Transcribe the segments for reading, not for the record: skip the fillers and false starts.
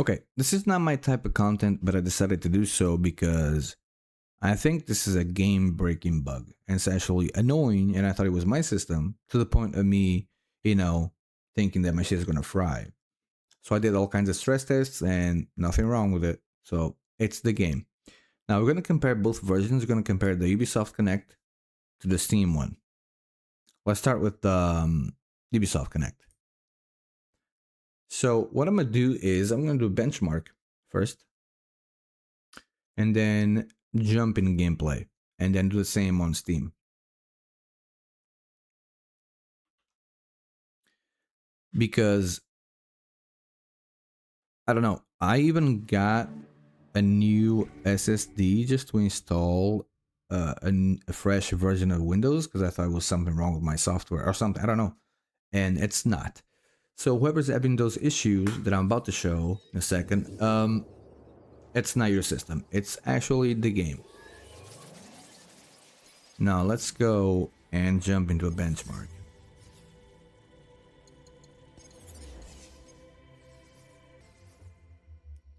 Okay, this is not my type of content, but I decided to do so because I think this is a game-breaking bug. And it's actually annoying, and I thought it was my system, to the point of me, thinking that my shit is gonna fry. So I did all kinds of stress tests, and nothing wrong with it. So it's the game. Now we're gonna compare both versions. We're gonna compare the Ubisoft Connect to the Steam one. Let's start with the Ubisoft Connect. So what I'm gonna do is I'm gonna do a benchmark first, and then jump in gameplay, and then do the same on Steam. Because I don't know, I even got a new SSD just to install a fresh version of Windows because I thought it was something wrong with my software or something. I don't know, and it's not. So whoever's having those issues that I'm about to show in a second, it's not your system. It's actually the game. Now let's go and jump into a benchmark.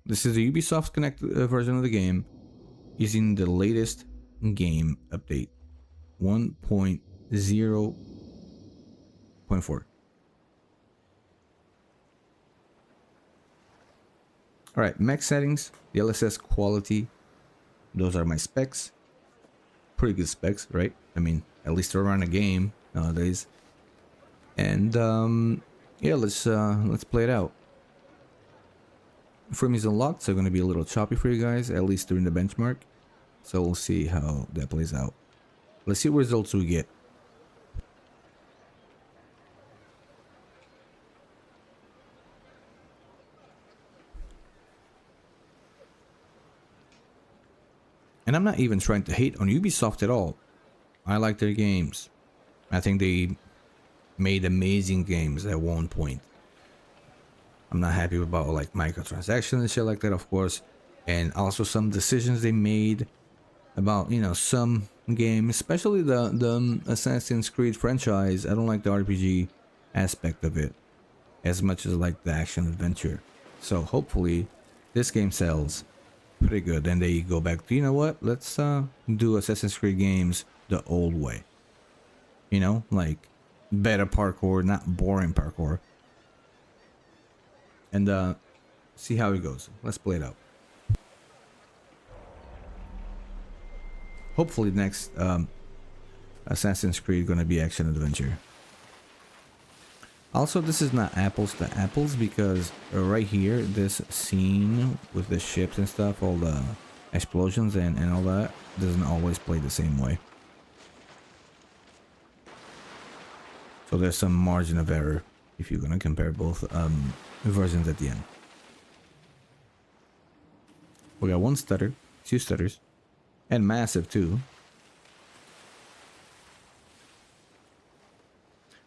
This is the Ubisoft Connect version of the game using the latest game update 1.0.4. Alright, max settings, the LSS quality, those are my specs. Pretty good specs, right? I mean, at least to run a game nowadays. And yeah, let's play it out. Frame is unlocked, so going to be a little choppy for you guys, at least during the benchmark. So we'll see how that plays out. Let's see what results we get. And I'm not even trying to hate on Ubisoft at all. I like their games. I think they made amazing games at one point. I'm not happy about like microtransactions and shit like that, of course. And also some decisions they made about, some games, especially the Assassin's Creed franchise. I don't like the RPG aspect of it as much as I like the action adventure. So hopefully this game sells pretty good, and they go back to, let's do Assassin's Creed games the old way. Like better parkour, not boring parkour. And see how it goes. Let's play it out. Hopefully next Assassin's Creed gonna be action adventure. Also, this is not apples to apples because right here, this scene with the ships and stuff, all the explosions and all that, doesn't always play the same way. So there's some margin of error if you're gonna compare both versions at the end. We got one stutter, two stutters, and massive too.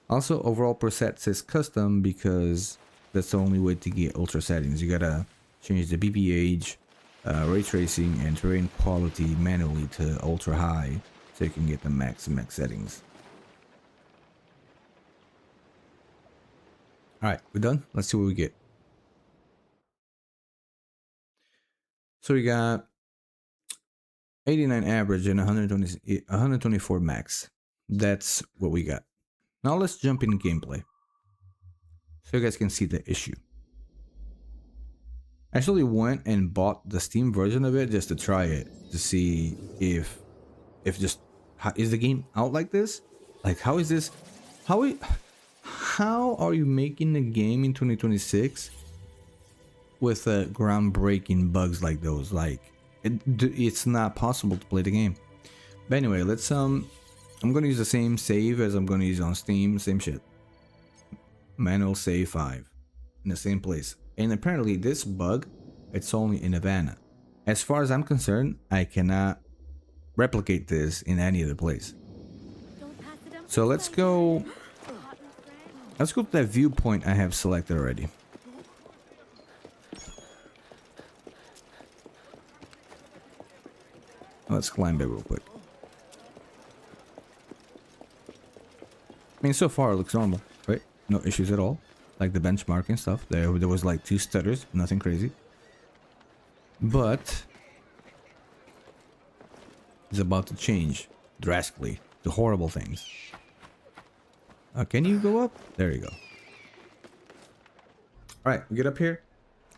Also, overall preset says custom because that's the only way to get ultra settings. You gotta change the BPH, ray tracing, and terrain quality manually to ultra high so you can get the max settings. Alright, we're done. Let's see what we get. So we got 89 average and 124 max. That's what we got. Now let's jump in gameplay so you guys can see the issue. I actually went and bought the Steam version of it just to try it, to see if just is the game out like this? Like how is this? How are you making a game in 2026 with groundbreaking bugs like those? Like it's not possible to play the game. But anyway, let's I'm gonna use the same save as I'm gonna use on Steam, same shit. Manual save 5 in the same place. And apparently this bug, it's only in Havana. As far as I'm concerned, I cannot replicate this in any other place. So let's go to that viewpoint I have selected already. Let's climb it real quick. I mean, so far it looks normal, right? No issues at all. Like the benchmark and stuff. There was like 2 stutters, nothing crazy. but it's about to change drastically to horrible things. Can you go up? There you go. All right, we get up here.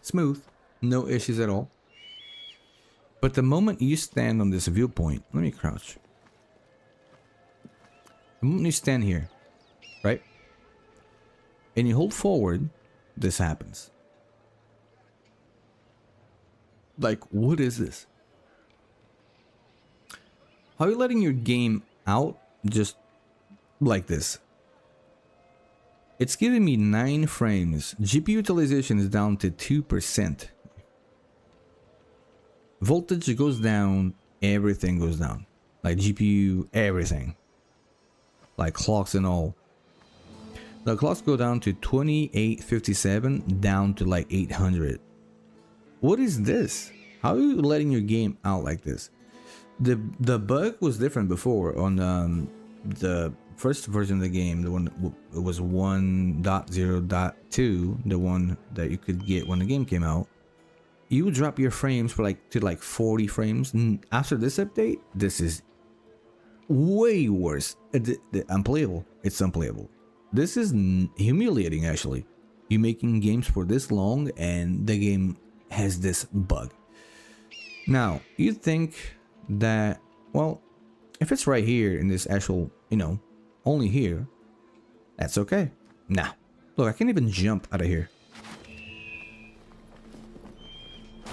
Smooth. No issues at all. But the moment you stand on this viewpoint, let me crouch. The moment you stand here, right? And you hold forward, this happens. Like, what is this? How are you letting your game out just like this? It's giving me 9 frames. GPU utilization is down to 2%. Voltage goes down, everything goes down. Like GPU, everything. Like clocks and all. The clocks go down to 2857, down to like 800. What is this? How are you letting your game out like this? The bug was different before on the first version of the game. The one it was 1.0.2, the one that you could get when the game came out. You would drop your frames for like 40 frames. After this update, this is way worse. Unplayable. It's unplayable. This is humiliating, actually. You're making games for this long and the game has this bug. Now, you think that, well, if it's right here in this actual, only here, that's okay. Nah. Look, I can't even jump out of here.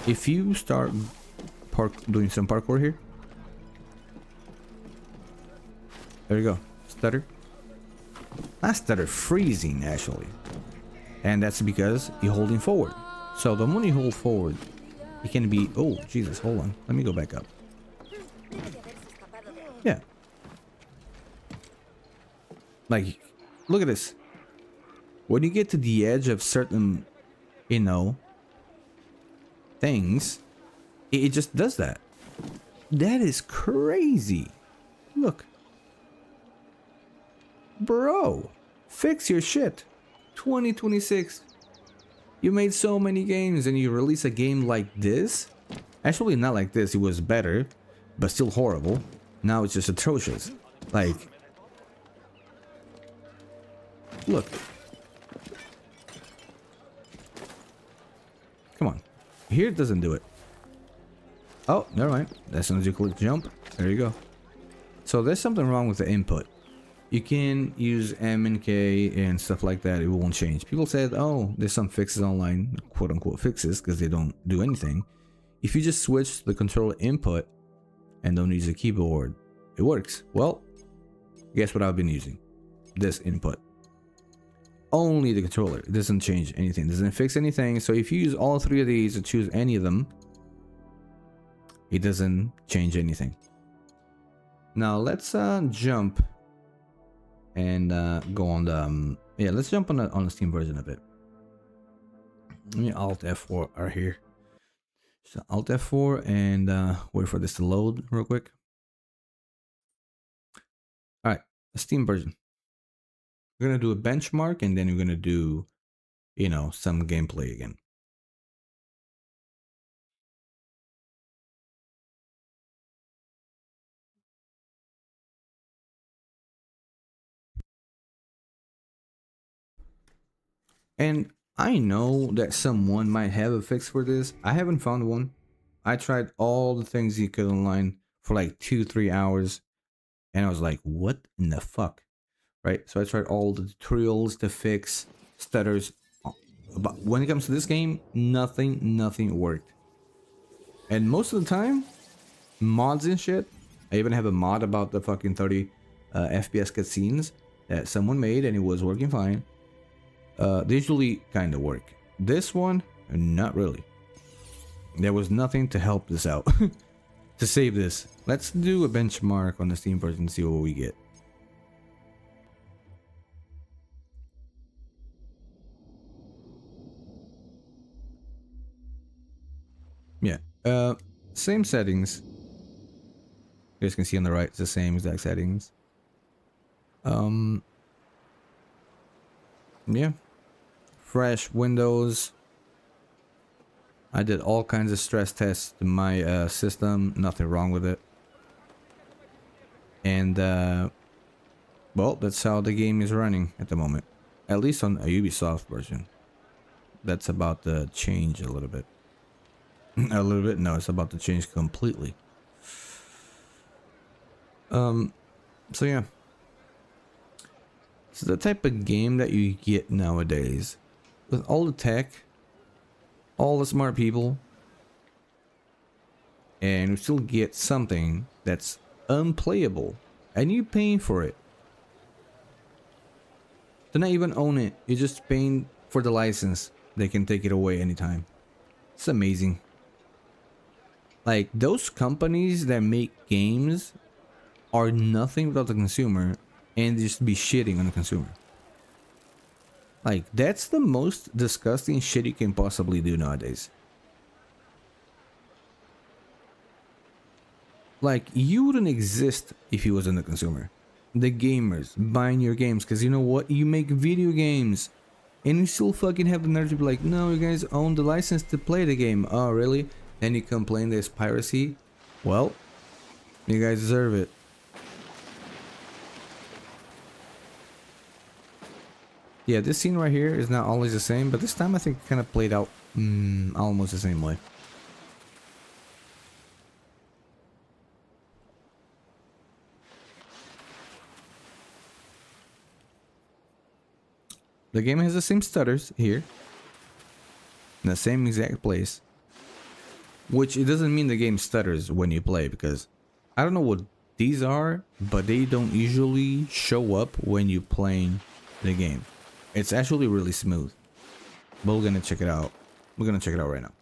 If you start doing some parkour here, there you go. Stutter. Not stutter, freezing actually. And that's because you're holding forward. So the moment you hold forward, it can be, oh Jesus, hold on. Let me go back up. Yeah. Like, look at this. When you get to the edge of certain, things, it just does that. That is crazy. Look. Bro, fix your shit. 2026. You made so many games and you release a game like this? Actually, not like this. It was better, but still horrible. Now it's just atrocious. Like, look. Come on. Here it doesn't do it. Oh, never mind. As soon as you click jump, there you go. So there's something wrong with the input. You can use M and K and stuff like that. It won't change. People said, oh, there's some fixes online, quote unquote fixes, because they don't do anything. If you just switch the controller input and don't use a keyboard, it works. Well, guess what I've been using? This input. Only the controller. It doesn't change anything. It doesn't fix anything. So if you use all 3 of these or choose any of them, it doesn't change anything. Now let's jump and go on the let's jump on the Steam version of it. Let me Alt F4 are here. So Alt F4 and wait for this to load real quick. All right, the Steam version. We're gonna do a benchmark and then we're gonna do, some gameplay again. And I know that someone might have a fix for this. I haven't found one. I tried all the things you could online for like 2-3 hours and I was like, what in the fuck? Right? So I tried all the tutorials to fix stutters. But when it comes to this game, nothing worked. And most of the time, mods and shit. I even have a mod about the fucking 30 FPS cutscenes that someone made and it was working fine. They usually kind of work. This one, not really. There was nothing to help this out. To save this, let's do a benchmark on the Steam version and see what we get. Yeah, same settings. You guys can see on the right, it's the same exact settings. Yeah, fresh windows. I did all kinds of stress tests to my system, nothing wrong with it. And well, that's how the game is running at the moment. At least on a Ubisoft version. That's about to change a little bit. A little bit? No, it's about to change completely. So yeah. It's the type of game that you get nowadays. With all the tech, all the smart people, and you still get something that's unplayable, and you're paying for it. They're not even own it. You're just paying for the license. They can take it away anytime. It's amazing. Like, those companies that make games are nothing without the consumer, and just be shitting on the consumer. Like, that's the most disgusting shit you can possibly do nowadays. Like, you wouldn't exist if you wasn't a consumer. The gamers buying your games, because you know what? You make video games, and you still fucking have the nerve to be like, no, you guys own the license to play the game. Oh, really? Then you complain there's piracy? Well, you guys deserve it. Yeah, this scene right here is not always the same, but this time I think it kind of played out almost the same way. The game has the same stutters here, in the same exact place, which it doesn't mean the game stutters when you play, because I don't know what these are, but they don't usually show up when you're playing the game. It's actually really smooth, but we're gonna check it out. We're gonna check it out right now.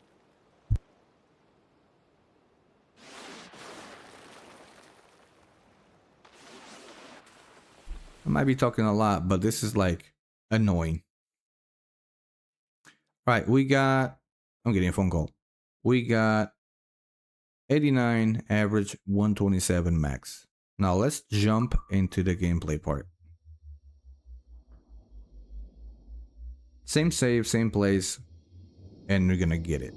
I might be talking a lot, but this is like annoying. All right, we got, I'm getting a phone call. We got 89 average, 127 max. Now let's jump into the gameplay part. Same save, same place, and we're gonna get it.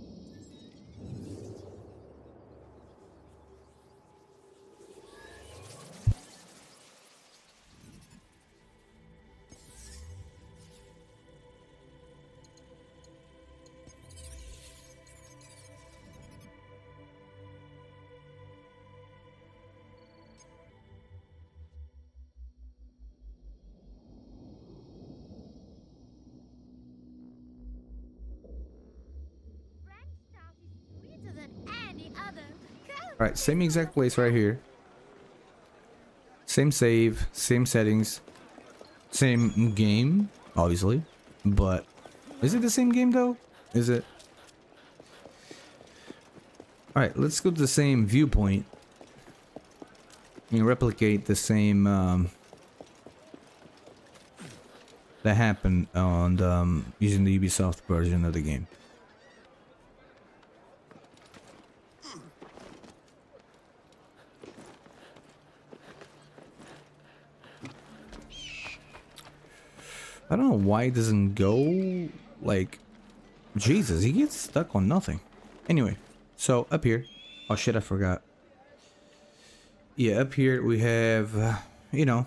Alright, same exact place right here. Same save, same settings, same game, obviously. But is it the same game though? Is it? Alright, let's go to the same viewpoint and replicate the same that happened on using the Ubisoft version of the game. I don't know why it doesn't go, like, Jesus, he gets stuck on nothing. Anyway, so up here, oh shit, I forgot. Yeah, up here we have, you know,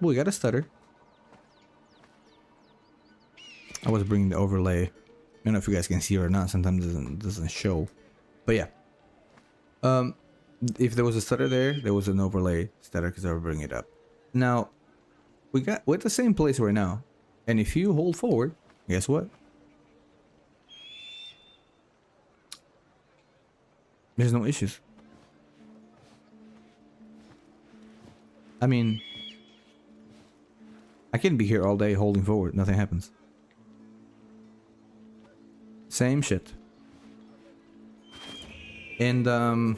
we got a stutter. I was bringing the overlay. I don't know if you guys can see it or not. Sometimes it doesn't show, but yeah. If there was a stutter there was an overlay stutter because I will bring it up. Now, we're at the same place right now. And if you hold forward, guess what? There's no issues. I mean, I can be here all day holding forward. Nothing happens. Same shit. And, I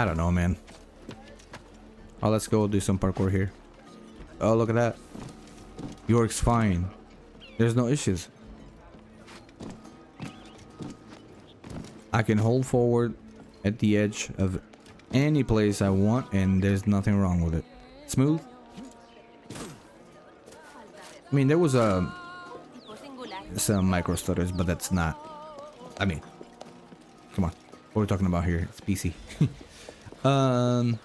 don't know, man. Oh, let's go do some parkour here. Oh, look at that. It works fine. There's no issues. I can hold forward at the edge of any place I want, and there's nothing wrong with it. Smooth. I mean, there was some micro stutters, but that's not. I mean, come on, what are we talking about here? It's PC. um,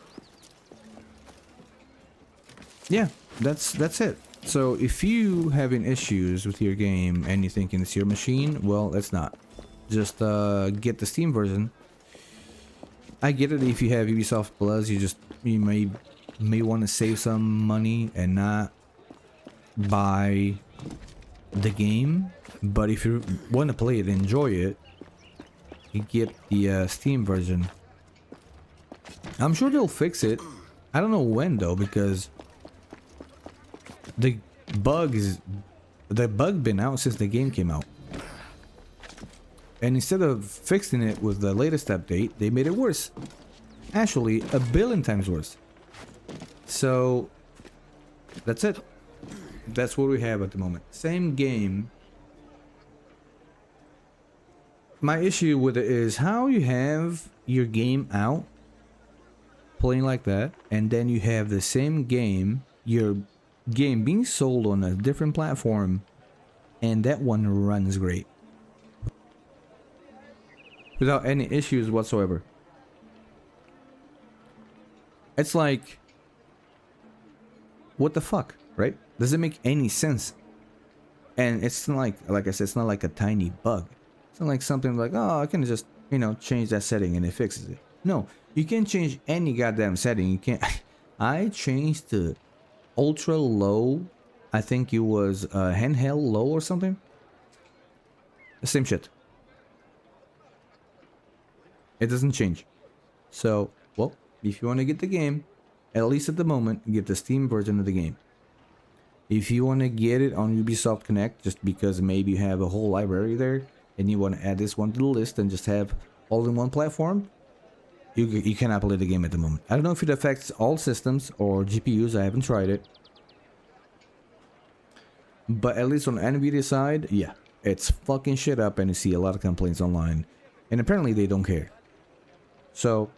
yeah, that's it. So if you having issues with your game and you thinking it's your machine, well, it's not. Just get the Steam version. I get it if you have Ubisoft Plus, you may want to save some money and not buy the game. But if you want to play it, enjoy it, you get the Steam version. I'm sure they'll fix it. I don't know when though, because the bugs, the bug been out since the game came out. And instead of fixing it with the latest update, they made it worse. Actually, a billion times worse. So, that's it. That's what we have at the moment. Same game. My issue with it is how you have your game out, playing like that, and then you have the same game, your game being sold on a different platform, and that one runs great. Without any issues whatsoever. It's like, what the fuck, right? Does it make any sense? And it's not like I said, it's not like a tiny bug. It's not like something like, oh, I can just, change that setting and it fixes it. No, you can't change any goddamn setting. You can't. I changed to ultra low. I think it was handheld low or something. The same shit. It doesn't change. So, well, if you want to get the game, at least at the moment, get the Steam version of the game. If you want to get it on Ubisoft Connect, just because maybe you have a whole library there, and you want to add this one to the list and just have all in one platform, you cannot play the game at the moment. I don't know if it affects all systems or GPUs, I haven't tried it. But at least on the NVIDIA side, yeah, it's fucking shit up and you see a lot of complaints online. And apparently they don't care. So,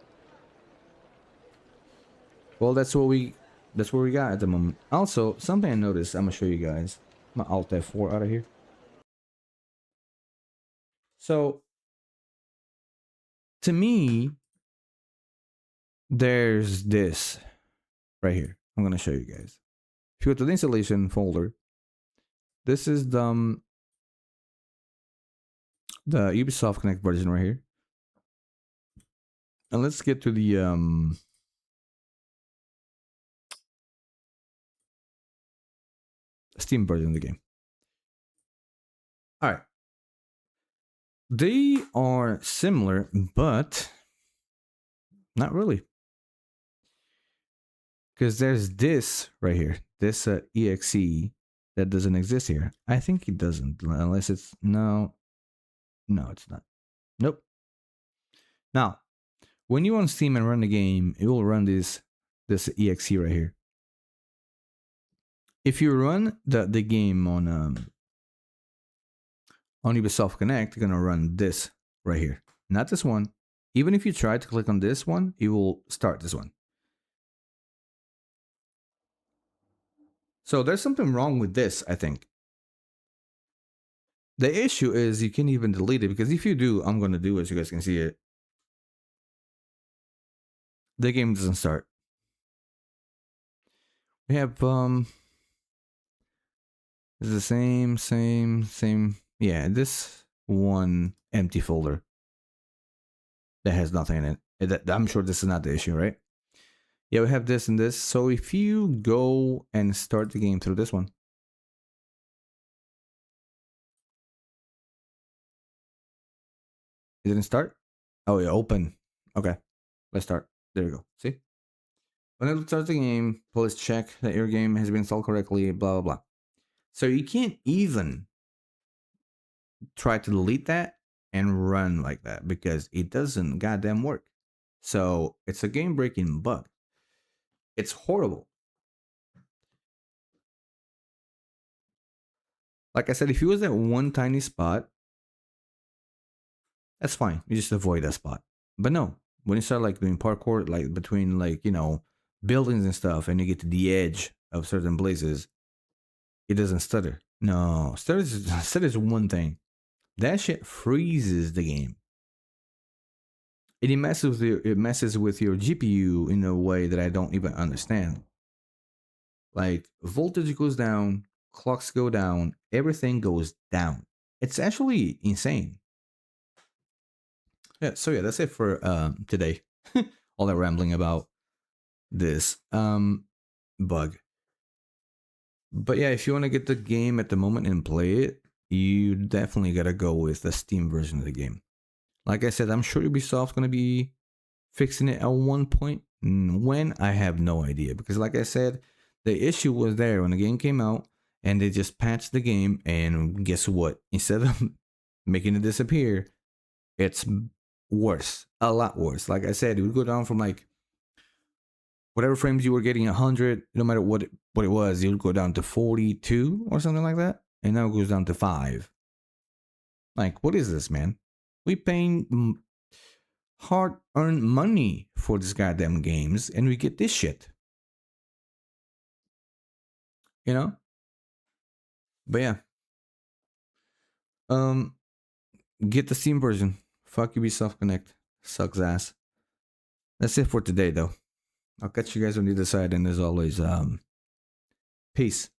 well, that's what we got at the moment. Also, something I noticed, I'm gonna show you guys. I'm gonna Alt F4 out of here. So, to me, there's this right here. I'm gonna show you guys. If you go to the installation folder, this is the Ubisoft Connect version right here. And let's get to the Steam version of the game. All right. They are similar, but not really. Because there's this right here, this exe that doesn't exist here. I think it doesn't, unless it's no, it's not. Nope. Now, when you on Steam and run the game, it will run this exe right here. If you run the game on Ubisoft Connect, you're gonna run this right here, not this one. Even if you try to click on this one, it will start this one. So there's something wrong with this, I think. The issue is you can't even delete it, because if you do, I'm gonna do it so you guys can see it. The game doesn't start. We have it's the same. Yeah, this one empty folder that has nothing in it. I'm sure this is not the issue, right? Yeah, we have this and this. So if you go and start the game through this one, it didn't start. Oh yeah, open. Okay, let's start. There we go. See? When it starts the game, please check that your game has been installed correctly, blah, blah, blah. So you can't even try to delete that and run like that, because it doesn't goddamn work. So it's a game breaking bug. It's horrible. Like I said, if it was that one tiny spot, that's fine. You just avoid that spot. But no, when you start like doing parkour, like between like, buildings and stuff, and you get to the edge of certain places, it doesn't stutter. No, status is one thing. That shit freezes the game. It messes with your GPU in a way that I don't even understand. Like voltage goes down, clocks go down, everything goes down. It's actually insane. Yeah, so yeah, that's it for today. All that rambling about this bug. But yeah, if you want to get the game at the moment and play it, you definitely gotta go with the Steam version of the game. Like I said, I'm sure Ubisoft's gonna be fixing it at one point. When, I have no idea, because like I said, the issue was there when the game came out, and they just patched the game, and guess what? Instead of making it disappear, it's worse, a lot worse. Like I said, it would go down from like whatever frames you were getting 100, no matter what it was, it would go down to 42 or something like that, and now it goes down to 5. Like, what is this, man? We paying hard-earned money for these goddamn games, and we get this shit. You know? But yeah. Um, get the Steam version. Fuck Ubisoft Connect. Sucks ass. That's it for today, though. I'll catch you guys on the other side, and as always, peace.